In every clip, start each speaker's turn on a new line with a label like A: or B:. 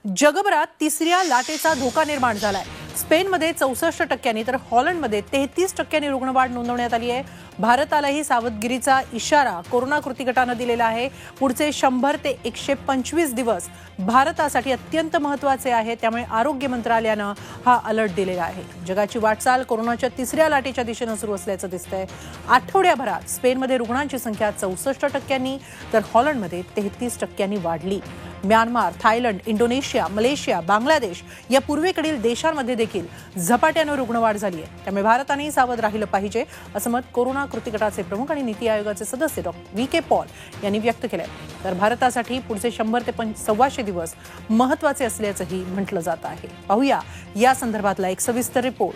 A: जगभरात तिसऱ्या लाटेचा धोका निर्माण झालाय। स्पेनमध्ये 64% तर हॉलंडमध्ये 33% रुग्णवाढ नोंदवण्यात आली आहे। भारतालाही सावधगिरीचा इशारा कोरोना कृती गटानं दिलेला आहे। पुढचे 100 ते 125 दिवस भारतासाठी अत्यंत महत्त्वाचे आहे, त्यामुळे आरोग्य मंत्रालयानं हा अलर्ट दिलेला आहे। जगाची वाटचाल कोरोनाच्या तिसऱ्या लाटेच्या दिशेनं सुरू असल्याचं दिसतंय। आठवड्याभरात स्पेनमध्ये रुग्णांची संख्या 64% तर हॉलंडमध्ये 33% वाढली। Myanmar, Thailand, Indonesia, Malaysia, Bangladesh या पूर्वेकडील देशांमध्ये देखील झपाट्यानं रुग्णवाढ झाली आहे। त्यामुळे भारतानेही सावध राहिलं पाहिजे, असं मत कोरोना कृती गटाचे प्रमुख आणि नीती आयोगाचे सदस्य डॉक्टर व्ही.के. पॉल यांनी व्यक्त केलंय। तर भारतासाठी पुढचे 100 ते 125 दिवस महत्त्वाचे असल्याचंही म्हटलं जात आहे। पाहूया या संदर्भातला एक सविस्तर रिपोर्ट।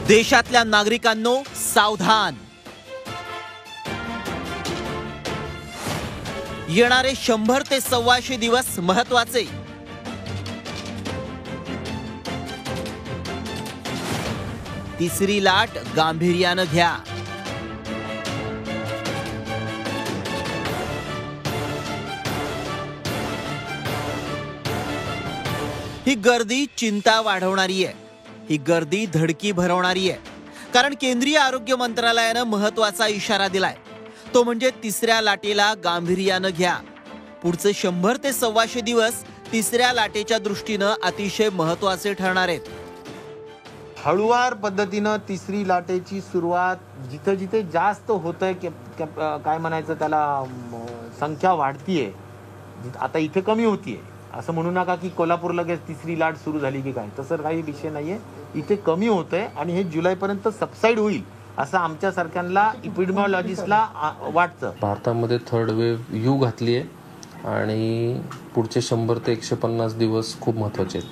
B: देशातल्या नागरिकांनो सावधान, येणारे 100 ते 125 दिवस महत्त्वाचे। तिसरी लाट गांभीर्यानं घ्या। ही गर्दी चिंता वाढवणारी आहे, ही गर्दी धडकी भरवणारी आहे, कारण केंद्रीय आरोग्य मंत्रालयानं महत्त्वाचा इशारा दिलाय। तो म्हणजे तिसऱ्या लाटेला गांभीर्यानं घ्या। पुढचे 100 ते 125 दिवस तिसऱ्या लाटेच्या दृष्टीनं अतिशय महत्त्वाचे ठरणार आहेत।
C: हळूवार पद्धतीनं तिसरी लाटेची सुरुवात जिथे जिथे जास्त होतंय, काय म्हणायचं त्याला, संख्या वाढतीये, आता इथे कमी होतीये असं म्हणू नका की कोल्हापूर लगेच तिसरी लाट सुरू झाली की काय, तसं काही विषय नाहीये। इथे कमी होतंय आणि हे जुलैपर्यंत सबसाइड होईल असं आमच्या सारख्यांना इपिडेमिओलॉजिस्टला वाटतं।
D: भारतामध्ये थर्ड वेव्ह यू घातली आहे आणि पुढचे 100 ते 150 दिवस खूप महत्त्वाचे आहेत।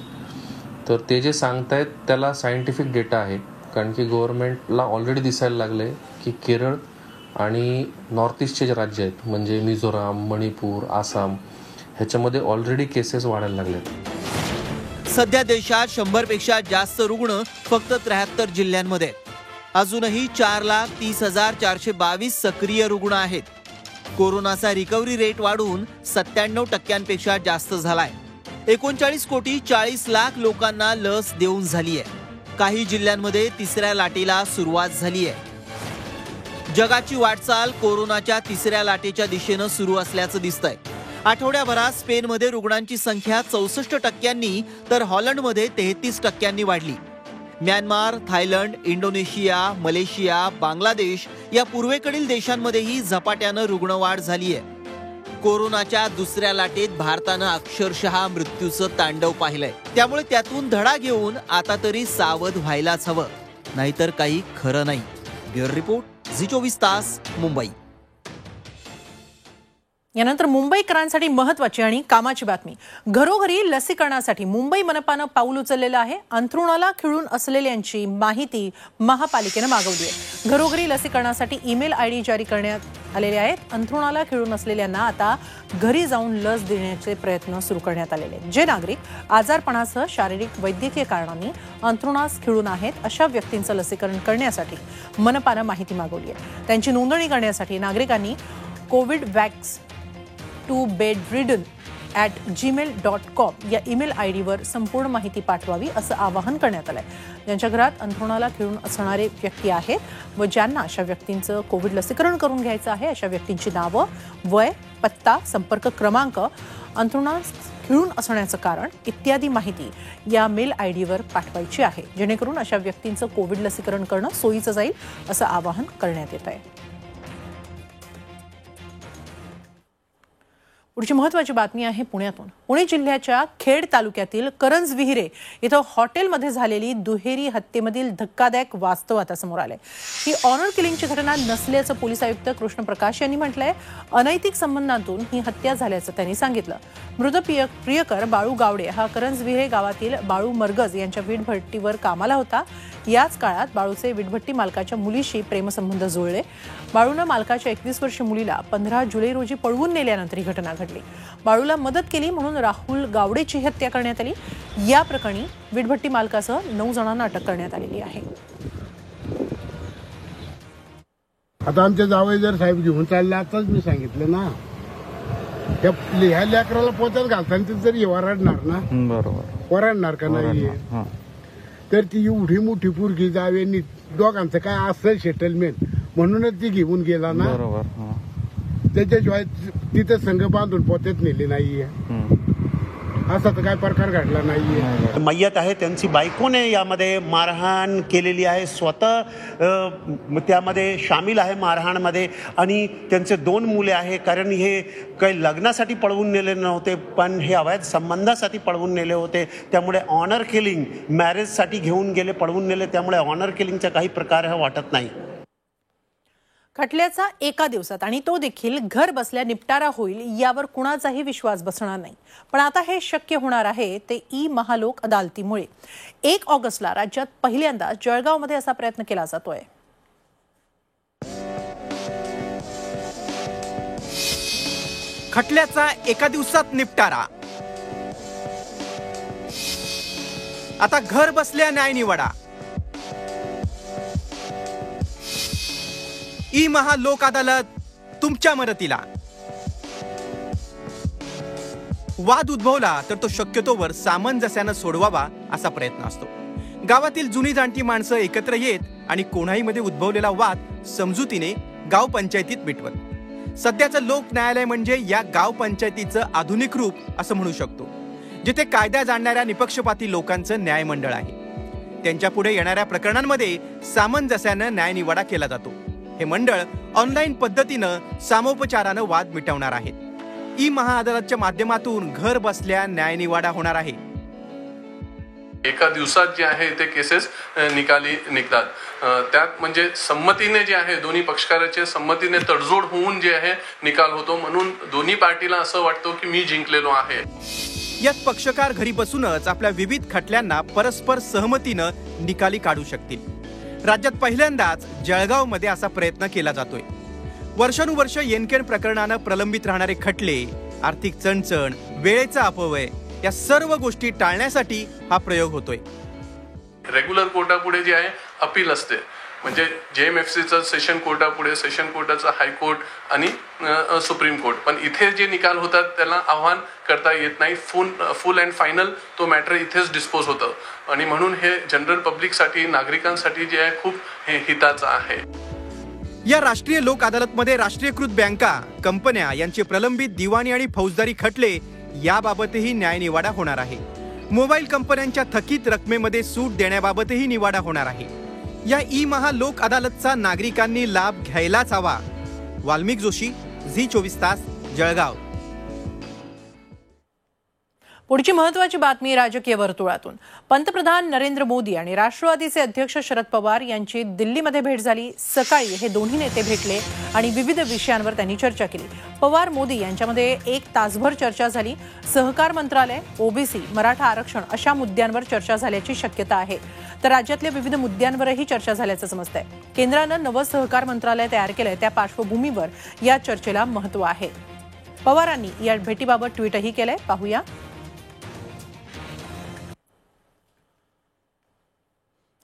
D: तर ते जे सांगतायत त्याला सायंटिफिक डेटा आहे, कारण की गव्हर्नमेंटला ऑलरेडी दिसायला लागले की केरळ आणि नॉर्थ ईस्टचे जे राज्य आहेत म्हणजे मिझोराम, मणिपूर, आसाम ह्याच्यामध्ये ऑलरेडी केसेस वाढायला लागलेत।
B: सध्या देशात 100 पेक्षा जास्त रुग्ण फक्त 73 जिल्ह्यांमध्ये। अजूनही 4,30,422 सक्रिय रुग्ण आहेत। कोरोनाचा रिकव्हरी रेट वाढून 97% जास्त झालाय। 39,40,00,000 लोकांना लस देऊन झाली आहे। काही जिल्ह्यांमध्ये तिसऱ्या लाटेला सुरुवात झाली आहे। जगाची वाटचाल कोरोनाच्या तिसऱ्या लाटेच्या दिशेनं सुरू असल्याचं दिसतंय। आठवड्याभरात स्पेनमध्ये रुग्णांची संख्या 64% तर हॉलंडमध्ये 33% वाढली। Myanmar, Thailand, Indonesia, Malaysia, Bangladesh या पूर्वेकडील देशांमध्येही झपाट्यानं रुग्णवाढ झाली आहे। कोरोनाच्या दुसऱ्या लाटेत भारतानं अक्षरशः मृत्यूचं तांडव पाहिलंय, त्यामुळे त्यातून धडा घेऊन आता तरी सावध व्हायलाच हवं, नाहीतर काही खरं नाही। ब्युरो रिपोर्ट, झी 24 तास, मुंबई।
A: यानंतर मुंबईकरांसाठी महत्त्वाची आणि कामाची बातमी। घरोघरी लसीकरणासाठी मुंबई मनपानं पाऊल उचललेलं आहे। अंथरुणाला खिळून असलेल्यांची माहिती महापालिकेनं मागवली आहे। घरोघरी लसीकरणासाठी ईमेल आयडी जारी करण्यात आलेले आहेत। अंथरुणाला खिळून असलेल्यांना आता घरी जाऊन लस देण्याचे प्रयत्न सुरू करण्यात आलेले आहेत। जे नागरिक आजारपणासह शारीरिक वैद्यकीय कारणांनी अंथरुणास खिळून आहेत अशा व्यक्तींचं लसीकरण करण्यासाठी मनपानं माहिती मागवली आहे। त्यांची नोंदणी करण्यासाठी नागरिकांनी covidvax to bedridden@gmail.com या ईमेल आयडीवर संपूर्ण माहिती पाठवावी असं आवाहन करण्यात आलंय। ज्यांच्या घरात अंथरुणाला खिळून असणारे व्यक्ती आहेत व ज्यांना अशा व्यक्तींचं कोविड लसीकरण करून घ्यायचं आहे अशा व्यक्तींची नावं, वय, पत्ता, संपर्क क्रमांक, अंथरुणास खिळून असण्याचं कारण इत्यादी माहिती या मेल आयडीवर पाठवायची आहे, जेणेकरून अशा व्यक्तींचं कोविड लसीकरण करणं सोयीचं जाईल असं आवाहन करण्यात येत आहे। पुढची महत्त्वाची बातमी आहे पुण्यातून। पुणे जिल्ह्याच्या खेड तालुक्यातील करंजविहिरे इथं हॉटेलमध्ये झालेली दुहेरी हत्येमधील धक्कादायक वास्तव आता समोर आलंय। ही ऑनर किलिंगची घटना नसल्याचं पोलीस आयुक्त कृष्ण प्रकाश यांनी म्हटलंय। अनैतिक संबंधांतून ही हत्या झाल्याचं त्यांनी सांगितलं। मृत प्रियकर बाळू गावडे हा करंजविहिरे गावातील बाळू मरगज यांच्या वीटभट्टीवर कामाला होता। याच काळात बाळूचे वीटभट्टी मालकाच्या मुलीशी प्रेमसंबंध जुळले। बाळूनं मालकाच्या 21 वर्षीय मुलीला 15 जुलै रोजी पळवून नेल्यानंतर ही घटना घडली। बाळूला मदत केली म्हणून राहुल गावडेची हत्या करण्यात आली। या प्रकरणी वीटभट्टी मालकासह 9 जणांना अटक करण्यात आलेली आहे।
E: आता आमच्या जावई जर साहेब घेऊन चालले, आताच मी सांगितलं ना, ह्या लेकराला पोत्यात घालताना जर वरडणार ना, बरोबर वरडणार का नाहीये, तर ती एवढी मोठी पोरगी जावेनी दोघांचं काय असेल सेटलमेंट म्हणूनच ती घेऊन गेला ना, बरोबर त्याच्याशिवाय तिथे संघ बांधून पोत्यात नेली नाहीये, असा तर काय प्रकार घडला नाहीये.
F: मय्यत आहे त्यांची बायकोने यामध्ये मारहाण केलेली आहे, स्वतः त्यामध्ये सामील आहे मारहाणमध्ये, आणि त्यांचे 2 मुले आहे. कारण हे काही लग्नासाठी पळवून नेले नव्हते, पण हे अवैध संबंधासाठी पळवून नेले होते. त्यामुळे ऑनर किलिंग, मॅरेजसाठी घेऊन गेले, पळवून नेले, त्यामुळे ऑनर किलिंगचा काही प्रकार हा वाटत नाही.
A: खटल्याचा एका दिवसात आणि तो देखील घर बसल्या निपटारा होईल यावर कुणाचाही विश्वास बसणार नाही. पण आता हे शक्य होणार आहे ते ई-महालोक अदालतीमुळे. 1 ऑगस्टला राज्यात पहिल्यांदा जळगावमध्ये असा प्रयत्न केला जातोय.
B: खटल्याचा एका दिवसात निपटारा, आता घर बसल्या न्याय निवाडा. ई-महालोक अदालत तुमच्या मदतीला. वाद उद्भवला तर तो शक्यतोवर सामंजस्यानं सोडवावा असा प्रयत्न असतो. गावातील जुनी जाणती माणसं एकत्र येत आणि कोणाहीमध्ये उद्भवलेला वाद समजुतीने गाव पंचायतीत मिटवत. सध्याचं लोक न्यायालय म्हणजे या गाव पंचायतीचं आधुनिक रूप असं म्हणू शकतो, जिथे कायदा जाणणाऱ्या निपक्षपाती लोकांचं न्यायमंडळ आहे. त्यांच्या पुढे येणाऱ्या प्रकरणांमध्ये सामंजस्यानं न्यायनिवाडा केला जातो. हे मंडळ ऑनलाईन पद्धतीनं सामोपचारानं वाद मिटवणार आहेत. ई-महाअदालतच्या माध्यमातून घर बसल्या न्यायनिवाडा होणार आहे.
G: एका दिवसात जे आहे ते केसेस निकाली निघतात. त्यात म्हणजे संमतीने जे आहे दोन्ही पक्षकाराचे संमतीने तडजोड होऊन जे आहे निकाल होतो. म्हणून दोन्ही पार्टीला असं वाटतं की मी जिंकलेलो आहे.
B: यात पक्षकार घरी बसूनच आपल्या विविध खटल्यांना परस्पर सहमतीनं निकाली काढू शकतील. राज्यात पहिल्यांदाच जळगावमध्ये असा प्रयत्न केला जातोय. वर्षानुवर्ष येनकेन प्रकरणानं प्रलंबित राहणारे खटले, आर्थिक चणचण, वेळेचा अपव्यय या सर्व गोष्टी टाळण्यासाठी हा प्रयोग होतोय.
G: रेग्युलर कोर्टापुढे जे आहे अपील असते, म्हणजे JMFCचं सेशन कोर्टापुढे, सेशन कोर्टाचं हायकोर्ट आणि सुप्रीम कोर्ट. पण इथे जे निकाल होतात त्याला आव्हान करता येत नाही. फुल अँड फायनल तो मॅटर इथेच डिस्पोज होतं. आणि म्हणून हे जनरल पब्लिकसाठी, नागरिकांसाठी जे आहे खूप हे हिताचं आहे.
B: या राष्ट्रीय लोक अदालतमध्ये राष्ट्रीयकृत बँका, कंपन्या यांचे प्रलंबित दिवाणी आणि फौजदारी खटले याबाबतही न्यायनिवाडा होणार आहे. मोबाईल कंपन्यांच्या थकीत रकमेमध्ये सूट देण्याबाबतही निवाडा होणार आहे. या ई-महालोक अदालतचा नागरिकांनी लाभ घ्यायलाच हवा. वाल्मिक जोशी, झी24 तास, जळगाव.
A: पुढची महत्त्वाची बातमी राजकीय वर्तुळातून. पंतप्रधान नरेंद्र मोदी आणि राष्ट्रवादीचे अध्यक्ष शरद पवार यांची दिल्लीमध्ये भेट झाली. सकाळी हे दोन्ही नेते भेटले आणि विविध विषयांवर त्यांनी चर्चा केली. पवार मोदी यांच्यामध्ये 1 तासभर चर्चा झाली. सहकार मंत्रालय, OBC, मराठा आरक्षण अशा मुद्द्यांवर चर्चा झाल्याची शक्यता आहे. तर राज्यातल्या विविध मुद्द्यांवरही चर्चा झाल्याचं समजतंय. केंद्रानं नवं सहकार मंत्रालय तयार केलंय, त्या पार्श्वभूमीवर या चर्चेला महत्त्व आहे. पवारांनी या भेटीबाबत ट्विटही केलंय, पाहूया.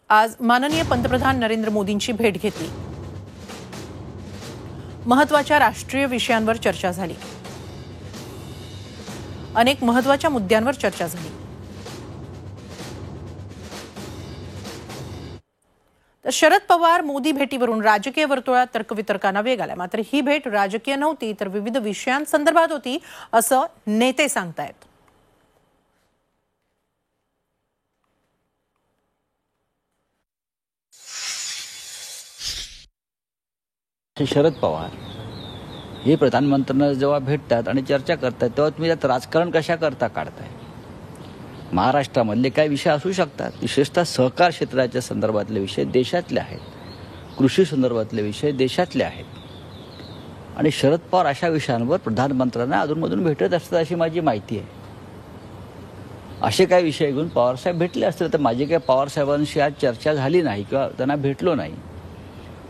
A: आज माननीय पंतप्रधान नरेंद्र मोदींची भेट घेतली. महत्त्वाच्या राष्ट्रीय विषयांवर चर्चा झाली. अनेक महत्त्वाच्या मुद्द्यांवर चर्चा झाली. तर शरद पवार मोदी भेटीवरून राजकीय वर्तुळात तर्कवितर्कांना वेग आलाय. मात्र ही भेट राजकीय नव्हती, तर विविध विषयांसंदर्भात होती असं नेते सांगतायत.
H: शरद पवार हे प्रधानमंत्र्यांना जेव्हा भेटतात आणि चर्चा करतात, तेव्हा तुम्ही त्यात राजकारण कशा करता काढताय? महाराष्ट्रामधले काही विषय असू शकतात, विशेषतः सहकार क्षेत्राच्या संदर्भातले विषय देशातले आहेत, कृषी संदर्भातले विषय देशातले आहेत. आणि शरद पवार अशा विषयांवर प्रधानमंत्र्यांना अधूनमधून भेटत असतात अशी माझी माहिती आहे. असे काही विषय घेऊन पवारसाहेब भेटले असतील, तर माझी काही पवारसाहेबांशी आज चर्चा झाली नाही किंवा त्यांना भेटलो नाही.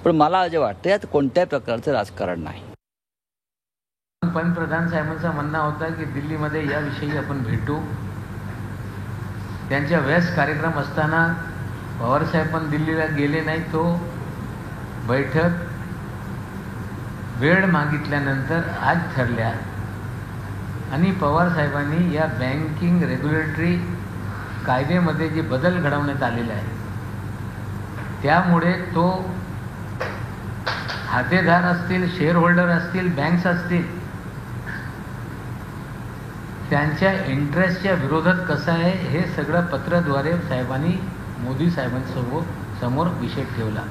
H: पण मला जे वाटतं यात कोणत्याही प्रकारचं राजकारण नाही.
I: पंतप्रधान साहेबांचं म्हणणं होतं की दिल्लीमध्ये याविषयी आपण भेटू. त्यांच्या व्यस्त कार्यक्रम असताना पवारसाहेब पण दिल्लीला गेले नाही. तो बैठक वेळ मागितल्यानंतर आज ठरल्या आणि पवार साहेबांनी या बँकिंग रेग्युलेटरी कायद्यामध्ये जे बदल घडवण्यात आलेले आहे त्यामुळे तो खातेदार असतील, शेअर होल्डर असतील, बँक्स असतील, त्यांच्या इंटरेस्टच्या विरोधात कसं आहे हे सगळं पत्राद्वारे साहेबांनी मोदी साहेबांसमोर विषय ठेवला.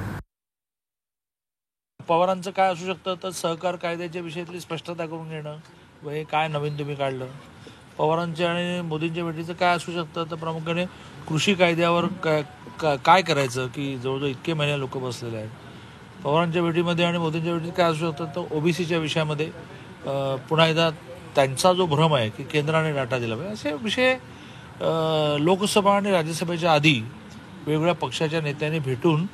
J: पवारांचं काय असू शकतं तर सहकार कायद्याच्या विषयातली स्पष्टता करून घेणं, हे काय नवीन तुम्ही काढलं. पवारांच्या आणि मोदींच्या भेटीचं काय असू शकतं तर प्रामुख्याने कृषी कायद्यावर काय करायचं की जवळजवळ इतके महिने लोक बसलेले आहेत. पवारांच्या भेटीमध्ये आणि मोदींच्या भेटीत काय असू शकतं तर ओबीसीच्या विषयामध्ये पुन्हा एकदा त्यांचा जो भ्रम आहे की केंद्राने डाटा दिला पाहिजे असे विषय लोकसभा आणि राज्यसभेच्या आधी वेगवेगळ्या पक्षाच्या नेत्यांनी भेटून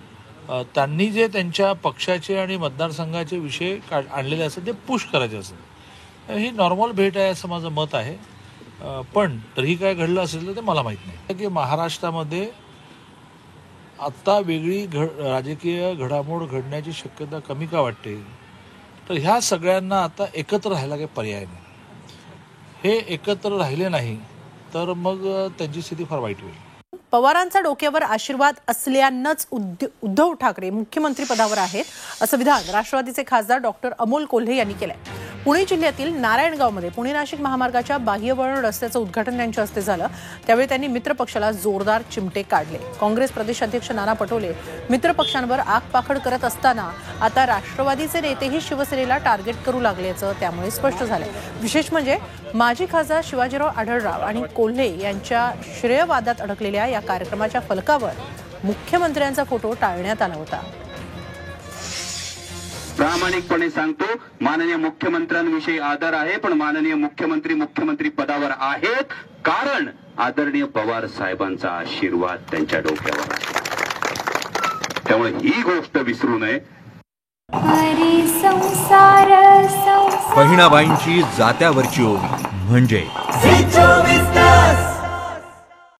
J: त्यांनी जे त्यांच्या पक्षाचे आणि मतदारसंघाचे विषय आणलेले असतात ते पुश करायचे असतात. ही नॉर्मल भेट आहे असं माझं मत आहे. पण तरीही काय घडलं असेल तर ते मला माहीत नाही की महाराष्ट्रामध्ये आत्ता वेगळी राजकीय घडामोड घडण्याची शक्यता कमी का वाटते तर ह्या सगळ्यांना आता एकत्र राहायला काही पर्याय नाही. हे एकत्र राहिले नाही तर मग त्यांची स्थिती फार वाईट होईल.
A: पवारांचा डोक्यावर आशीर्वाद असल्यानंच उद्धव ठाकरे मुख्यमंत्री पदावर आहेत असं विधान राष्ट्रवादीचे खासदार डॉक्टर अमोल कोल्हे यांनी केलंय. पुणे जिल्ह्यातील नारायणगावमध्ये पुणे नाशिक महामार्गाच्या बाह्यवळण रस्त्याचं उद्घाटन त्यांच्या हस्ते झालं. त्यावेळी त्यांनी मित्रपक्षाला जोरदार चिमटे काढले. काँग्रेस प्रदेशाध्यक्ष नाना पटोले मित्रपक्षांवर आगपाखड करत असताना आता राष्ट्रवादीचे नेतेही शिवसेनेला टार्गेट करू लागल्याचं त्यामुळे स्पष्ट झालंय. विशेष म्हणजे माजी खासदार शिवाजीराव आढळराव आणि कोल्हे यांच्या श्रेयवादात अडकलेल्या या कार्यक्रमाच्या फलकावर मुख्यमंत्र्यांचा फोटो टाळण्यात आला होता.
K: प्रामाणिकपणे सांगतो माननीय मुख्यमंत्र्यांविषयी आदर आहे पण माननीय मुख्यमंत्री पदावर आहेत कारण आदरणीय पवार साहेबांचा आशीर्वाद त्यांच्या डोक्यावर आहे. त्यामुळे ही गोष्ट विसरू नये.
L: बहिणाबाईंची जात्यावरची ओवी म्हणजे